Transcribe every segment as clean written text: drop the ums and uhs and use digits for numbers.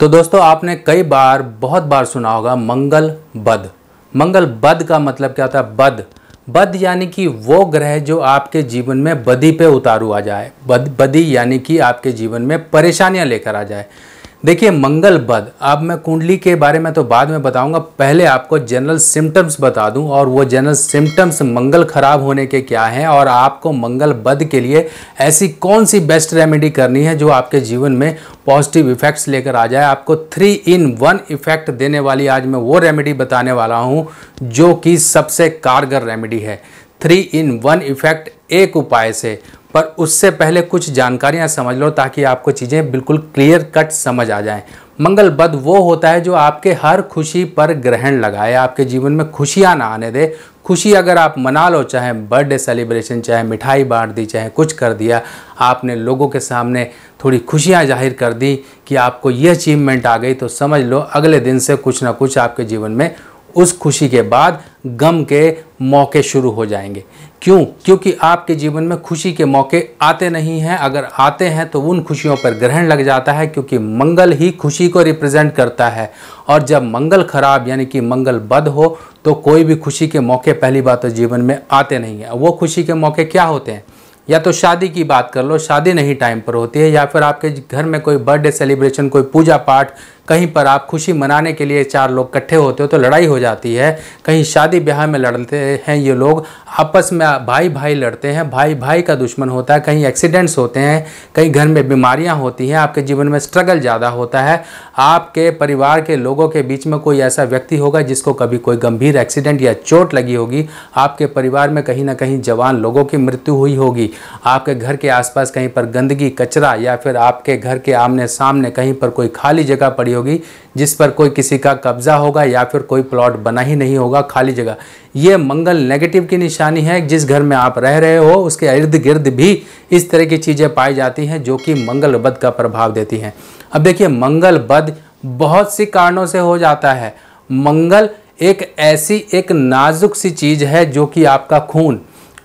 तो दोस्तों आपने कई बार बहुत बार सुना होगा मंगल बद। मंगल बद का मतलब क्या होता है? बद यानी कि वो ग्रह जो आपके जीवन में बदी पे उतारू आ जाए। बदी यानी कि आपके जीवन में परेशानियां लेकर आ जाए। देखिए मंगल बद, अब मैं कुंडली के बारे में तो बाद में बताऊंगा, पहले आपको जनरल सिम्टम्स बता दूं और वो जनरल सिम्टम्स मंगल खराब होने के क्या हैं और आपको मंगल बद के लिए ऐसी कौन सी बेस्ट रेमेडी करनी है जो आपके जीवन में पॉजिटिव इफेक्ट्स लेकर आ जाए। आपको 3-in-1 इफेक्ट देने वाली आज मैं वो रेमेडी बताने वाला हूं जो कि सबसे कारगर रेमेडी है। 3-in-1 इफेक्ट एक उपाय से, पर उससे पहले कुछ जानकारियां समझ लो ताकि आपको चीज़ें बिल्कुल क्लियर कट समझ आ जाएं। मंगल बद वो होता है जो आपके हर खुशी पर ग्रहण लगाए, आपके जीवन में खुशियां ना आने दे। खुशी अगर आप मना लो, चाहे बर्थडे सेलिब्रेशन, चाहे मिठाई बांट दी, चाहे कुछ कर दिया, आपने लोगों के सामने थोड़ी खुशियां जाहिर कर दी कि आपको ये अचीवमेंट आ गई, तो समझ लो अगले दिन से कुछ ना कुछ आपके जीवन में उस खुशी के बाद गम के मौके शुरू हो जाएंगे। क्यों? क्योंकि आपके जीवन में खुशी के मौके आते नहीं हैं। अगर आते हैं तो उन खुशियों पर ग्रहण लग जाता है, क्योंकि मंगल ही खुशी को रिप्रेजेंट करता है। और जब मंगल खराब यानी कि मंगल बद हो तो कोई भी खुशी के मौके पहली बात तो जीवन में आते नहीं हैं। वो खुशी के मौके क्या होते हैं? या तो शादी की बात कर लो, शादी नहीं टाइम पर होती है, या फिर आपके घर में कोई बर्थडे सेलिब्रेशन, कोई पूजा पाठ, कहीं पर आप खुशी मनाने के लिए 4 लोग इकट्ठे होते हो तो लड़ाई हो जाती है। कहीं शादी ब्याह में लड़ते हैं ये लोग, आपस में भाई भाई लड़ते हैं, भाई भाई का दुश्मन होता है। कहीं एक्सीडेंट्स होते हैं, कहीं घर में बीमारियां होती हैं, आपके जीवन में स्ट्रगल ज़्यादा होता है। आपके परिवार के लोगों के बीच में कोई ऐसा व्यक्ति होगा जिसको कभी कोई गंभीर एक्सीडेंट या चोट लगी होगी। आपके परिवार में कहीं ना कहीं जवान लोगों की मृत्यु हुई होगी। आपके घर के आसपास कहीं पर गंदगी, कचरा, या फिर आपके घर के आमने सामने कहीं पर कोई खाली जगह पड़ी होगी जिस पर कोई किसी का कब्जा होगा, या फिर कोई प्लॉट बना ही नहीं होगा, खाली जगह। ये मंगल नेगेटिव की निशानी है। जिस घर में आप रह रहे हो उसके इर्द गिर्द भी इस तरह की चीज़ें पाई जाती हैं जो कि मंगल बद का प्रभाव देती हैं। अब देखिए मंगल बद बहुत सी कारणों से हो जाता है। मंगल एक नाजुक सी चीज़ है जो कि आपका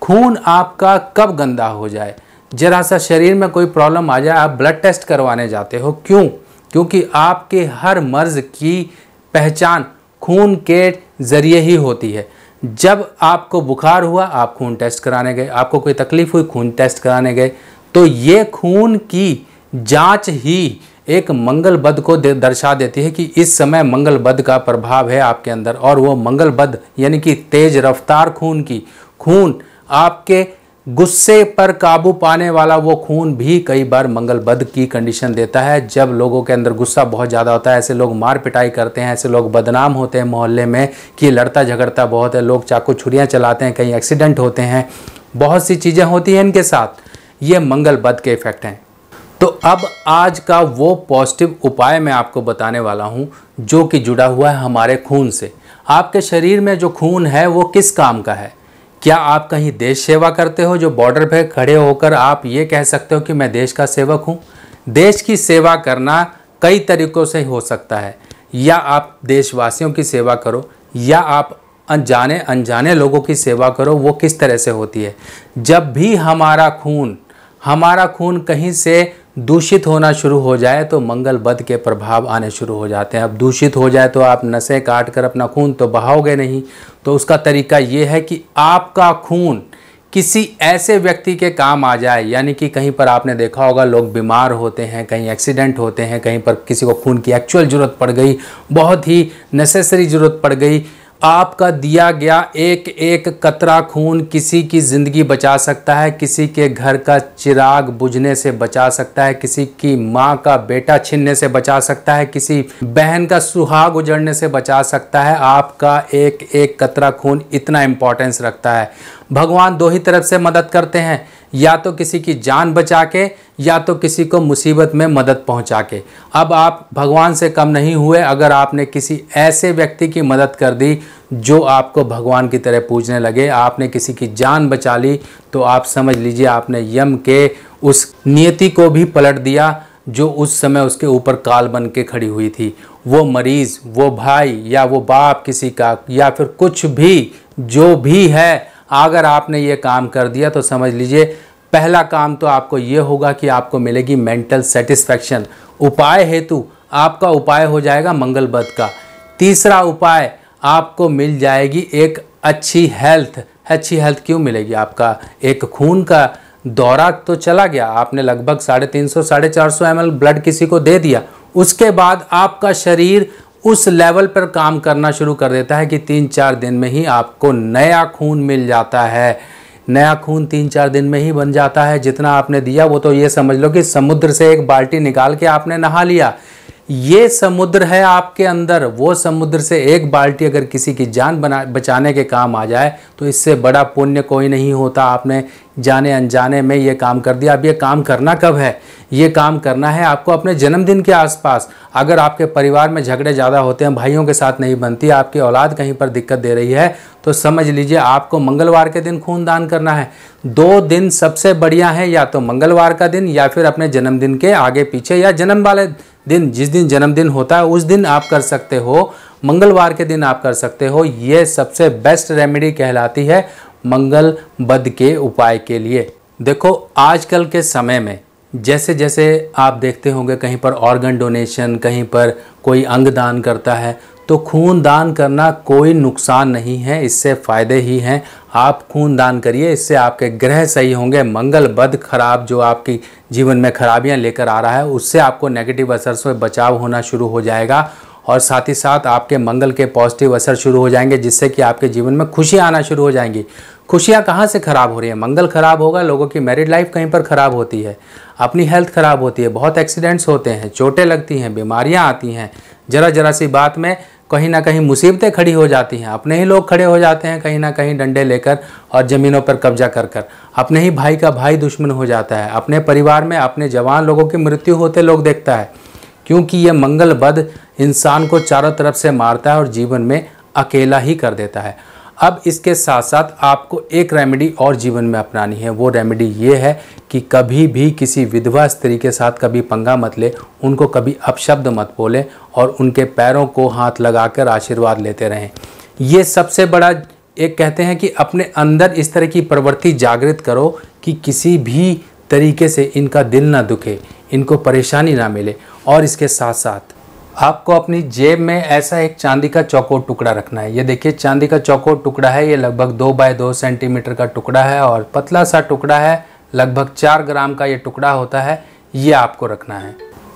खून आपका कब गंदा हो जाए, जरा सा शरीर में कोई प्रॉब्लम आ जाए, आप ब्लड टेस्ट करवाने जाते हो। क्यों? क्योंकि आपके हर मर्ज की पहचान खून के जरिए ही होती है। जब आपको बुखार हुआ आप खून टेस्ट कराने गए, आपको कोई तकलीफ हुई खून टेस्ट कराने गए, तो ये खून की जांच ही एक मंगल बद को दर्शा देती है कि इस समय मंगल बद का प्रभाव है आपके अंदर। और वो मंगल बद यानी कि तेज रफ्तार खून आपके गुस्से पर काबू पाने वाला वो खून भी कई बार मंगल बद की कंडीशन देता है। जब लोगों के अंदर गुस्सा बहुत ज़्यादा होता है, ऐसे लोग मार पिटाई करते हैं, ऐसे लोग बदनाम होते हैं मोहल्ले में कि लड़ता झगड़ता बहुत है, लोग चाकू छुरियाँ चलाते हैं, कहीं एक्सीडेंट होते हैं, बहुत सी चीज़ें होती हैं इनके साथ। ये मंगल बद के इफेक्ट हैं। तो अब आज का वो पॉजिटिव उपाय मैं आपको बताने वाला हूँ जो कि जुड़ा हुआ है हमारे खून से। आपके शरीर में जो खून है वो किस काम का है? क्या आप कहीं देश सेवा करते हो जो बॉर्डर पे खड़े होकर आप ये कह सकते हो कि मैं देश का सेवक हूँ? देश की सेवा करना कई तरीक़ों से हो सकता है। या आप देशवासियों की सेवा करो, या आप अनजाने लोगों की सेवा करो। वो किस तरह से होती है? जब भी हमारा खून कहीं से दूषित होना शुरू हो जाए तो मंगल बद के प्रभाव आने शुरू हो जाते हैं। अब दूषित हो जाए तो आप नसें काट कर अपना खून तो बहाओगे नहीं, तो उसका तरीका ये है कि आपका खून किसी ऐसे व्यक्ति के काम आ जाए। यानी कि कहीं पर आपने देखा होगा लोग बीमार होते हैं, कहीं एक्सीडेंट होते हैं, कहीं पर किसी को खून की एक्चुअल ज़रूरत पड़ गई, बहुत ही नेसेसरी ज़रूरत पड़ गई, आपका दिया गया एक एक कतरा खून किसी की ज़िंदगी बचा सकता है, किसी के घर का चिराग बुझने से बचा सकता है, किसी की माँ का बेटा छीनने से बचा सकता है, किसी बहन का सुहाग उजड़ने से बचा सकता है। आपका एक एक कतरा खून इतना इम्पोर्टेंस रखता है। भगवान 2 ही तरफ से मदद करते हैं, या तो किसी की जान बचा के, या तो किसी को मुसीबत में मदद पहुंचा के। अब आप भगवान से कम नहीं हुए अगर आपने किसी ऐसे व्यक्ति की मदद कर दी जो आपको भगवान की तरह पूजने लगे। आपने किसी की जान बचा ली तो आप समझ लीजिए आपने यम के उस नियति को भी पलट दिया जो उस समय उसके ऊपर काल बन के खड़ी हुई थी। वो मरीज़, वो भाई या वो बाप किसी का, या फिर कुछ भी जो भी है, अगर आपने ये काम कर दिया तो समझ लीजिए पहला काम तो आपको ये होगा कि आपको मिलेगी मेंटल सेटिस्फैक्शन। उपाय हेतु आपका उपाय हो जाएगा मंगल बद का। तीसरा उपाय, आपको मिल जाएगी एक अच्छी हेल्थ। अच्छी हेल्थ क्यों मिलेगी? आपका एक खून का दौरा तो चला गया, आपने लगभग 350 450 ml ब्लड किसी को दे दिया, उसके बाद आपका शरीर उस लेवल पर काम करना शुरू कर देता है कि 3-4 दिन में ही आपको नया खून मिल जाता है। नया खून 3-4 दिन में ही बन जाता है। जितना आपने दिया वो तो ये समझ लो कि समुद्र से एक बाल्टी निकाल के आपने नहा लिया। ये समुद्र है आपके अंदर, वो समुद्र से एक बाल्टी अगर किसी की जान बचाने के काम आ जाए तो इससे बड़ा पुण्य कोई नहीं होता। आपने जाने अनजाने में ये काम कर दिया। अब ये काम करना कब है? ये काम करना है आपको अपने जन्मदिन के आसपास। अगर आपके परिवार में झगड़े ज़्यादा होते हैं, भाइयों के साथ नहीं बनती, आपकी औलाद कहीं पर दिक्कत दे रही है, तो समझ लीजिए आपको मंगलवार के दिन खून दान करना है। 2 दिन सबसे बढ़िया है, या तो मंगलवार का दिन या फिर अपने जन्मदिन के आगे पीछे, या जन्म वाले दिन, जिस दिन जन्मदिन होता है उस दिन आप कर सकते हो, मंगलवार के दिन आप कर सकते हो। ये सबसे बेस्ट रेमेडी कहलाती है मंगल बद के उपाय के लिए। देखो आजकल के समय में जैसे जैसे आप देखते होंगे कहीं पर ऑर्गन डोनेशन, कहीं पर कोई अंग दान करता है, तो खून दान करना कोई नुकसान नहीं है, इससे फ़ायदे ही हैं। आप खून दान करिए, इससे आपके ग्रह सही होंगे। मंगल बद खराब जो आपकी जीवन में खराबियां लेकर आ रहा है, उससे आपको नेगेटिव असर से बचाव होना शुरू हो जाएगा, और साथ ही साथ आपके मंगल के पॉजिटिव असर शुरू हो जाएंगे, जिससे कि आपके जीवन में खुशियाँ आना शुरू हो जाएंगी। खुशियाँ कहाँ से खराब हो रही हैं? मंगल खराब होगा, लोगों की मैरिड लाइफ कहीं पर खराब होती है, अपनी हेल्थ खराब होती है, बहुत एक्सीडेंट्स होते हैं, चोटें लगती हैं, बीमारियाँ आती हैं, जरा सी बात में कहीं ना कहीं मुसीबतें खड़ी हो जाती हैं। अपने ही लोग खड़े हो जाते हैं कहीं ना कहीं डंडे लेकर और ज़मीनों पर कब्जा कर कर। अपने ही भाई का भाई दुश्मन हो जाता है। अपने परिवार में अपने जवान लोगों की मृत्यु होते लोग देखता है, क्योंकि ये मंगल बद इंसान को चारों तरफ से मारता है और जीवन में अकेला ही कर देता है। अब इसके साथ साथ आपको एक रेमेडी और जीवन में अपनानी है। वो रेमेडी ये है कि कभी भी किसी विधवा स्त्री के साथ कभी पंगा मत ले, उनको कभी अपशब्द मत बोले और उनके पैरों को हाथ लगाकर आशीर्वाद लेते रहें। ये सबसे बड़ा एक कहते हैं कि अपने अंदर इस तरह की प्रवृत्ति जागृत करो कि किसी भी तरीके से इनका दिल ना दुखे, इनको परेशानी ना मिले। और इसके साथ साथ आपको अपनी जेब में ऐसा एक चांदी का चौकोर टुकड़ा रखना है। ये देखिए चांदी का चौकोर टुकड़ा है, ये लगभग 2 बाय 2 सेंटीमीटर का टुकड़ा है और पतला सा टुकड़ा है, लगभग 4 ग्राम का ये टुकड़ा होता है, ये आपको रखना है।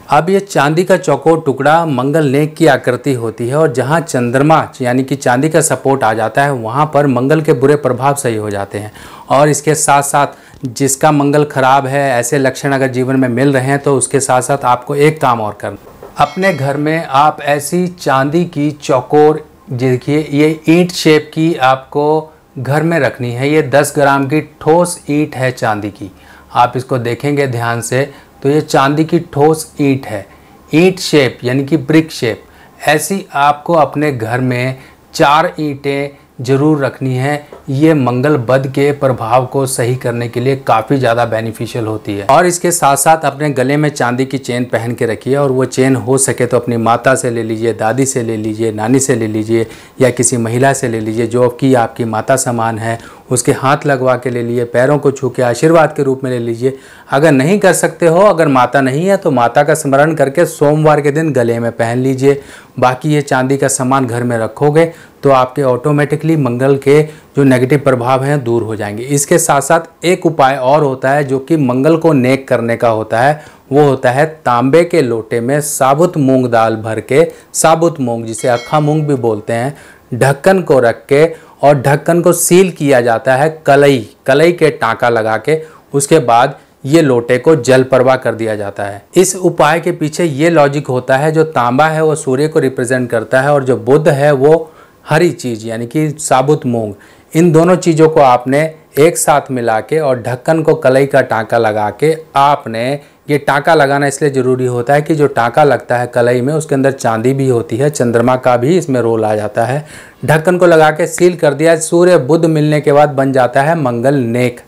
अब ये चांदी का चौकोर टुकड़ा मंगल नेक की आकृति होती है और जहाँ चंद्रमा यानी कि चांदी का सपोर्ट आ जाता है वहाँ पर मंगल के बुरे प्रभाव सही हो जाते हैं। और इसके साथ साथ जिसका मंगल खराब है, ऐसे लक्षण अगर जीवन में मिल रहे हैं, तो उसके साथ साथ आपको एक काम और करना। अपने घर में आप ऐसी चांदी की चौकोर, देखिए ये ईंट शेप की आपको घर में रखनी है। ये 10 ग्राम की ठोस ईंट है चांदी की। आप इसको देखेंगे ध्यान से तो ये चांदी की ठोस ईंट है, ईंट शेप यानी कि ब्रिक शेप। ऐसी आपको अपने घर में 4 ईंटें जरूर रखनी है। ये मंगल बद के प्रभाव को सही करने के लिए काफ़ी ज़्यादा बेनिफिशियल होती है। और इसके साथ साथ अपने गले में चांदी की चेन पहन के रखिए, और वो चेन हो सके तो अपनी माता से ले लीजिए, दादी से ले लीजिए, नानी से ले लीजिए, या किसी महिला से ले लीजिए जो कि आपकी माता समान है, उसके हाथ लगवा के ले लीजिए, पैरों को छू के आशीर्वाद के रूप में ले लीजिए। अगर नहीं कर सकते हो, अगर माता नहीं है तो माता का स्मरण करके सोमवार के दिन गले में पहन लीजिए। बाकी ये चांदी का सामान घर में रखोगे तो आपके ऑटोमेटिकली मंगल के जो नेगेटिव प्रभाव हैं दूर हो जाएंगे। इसके साथ साथ एक उपाय और होता है जो कि मंगल को नेक करने का होता है। वो होता है तांबे के लोटे में साबुत मूंग दाल भर के, साबुत मूंग जिसे अक्खा मूंग भी बोलते हैं, ढक्कन को रख के और ढक्कन को सील किया जाता है कलई के टाँका लगा के। उसके बाद ये लोटे को जल प्रवाह कर दिया जाता है। इस उपाय के पीछे ये लॉजिक होता है, जो तांबा है वो सूर्य को रिप्रेजेंट करता है और जो बुध है वो हरी चीज़ यानी कि साबुत मूंग। इन दोनों चीज़ों को आपने एक साथ मिला के और ढक्कन को कलई का टाँका लगा के, आपने ये टाँका लगाना इसलिए ज़रूरी होता है कि जो टाँका लगता है कलई में उसके अंदर चांदी भी होती है, चंद्रमा का भी इसमें रोल आ जाता है। ढक्कन को लगा के सील कर दिया, सूर्य बुध मिलने के बाद बन जाता है मंगल नेक,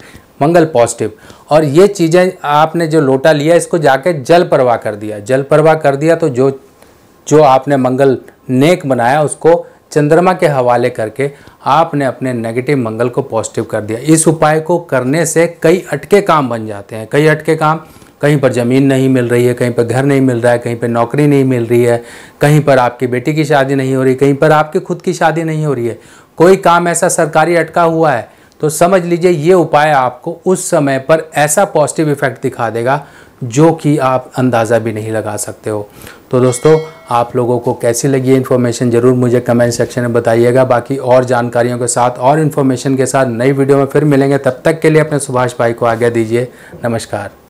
मंगल पॉजिटिव। और ये चीज़ें आपने जो लोटा लिया इसको जाके जल प्रवाह कर दिया, जल प्रवाह कर दिया तो जो आपने मंगल नेक बनाया उसको चंद्रमा के हवाले करके आपने अपने नेगेटिव मंगल को पॉजिटिव कर दिया। इस उपाय को करने से कई अटके काम बन जाते हैं, कई अटके काम कहीं पर ज़मीन नहीं मिल रही है, कहीं पर घर नहीं मिल रहा है, कहीं पर नौकरी नहीं मिल रही है, कहीं पर आपकी बेटी की शादी नहीं हो रही, कहीं पर आपकी खुद की शादी नहीं हो रही है, कोई काम ऐसा सरकारी अटका हुआ है, तो समझ लीजिए ये उपाय आपको उस समय पर ऐसा पॉजिटिव इफेक्ट दिखा देगा जो कि आप अंदाज़ा भी नहीं लगा सकते हो। तो दोस्तों, आप लोगों को कैसी लगी ये इन्फॉर्मेशन ज़रूर मुझे कमेंट सेक्शन में बताइएगा। बाकी और जानकारियों के साथ और इन्फॉर्मेशन के साथ नई वीडियो में फिर मिलेंगे। तब तक के लिए अपने सुभाष भाई को आज्ञा दीजिए। नमस्कार।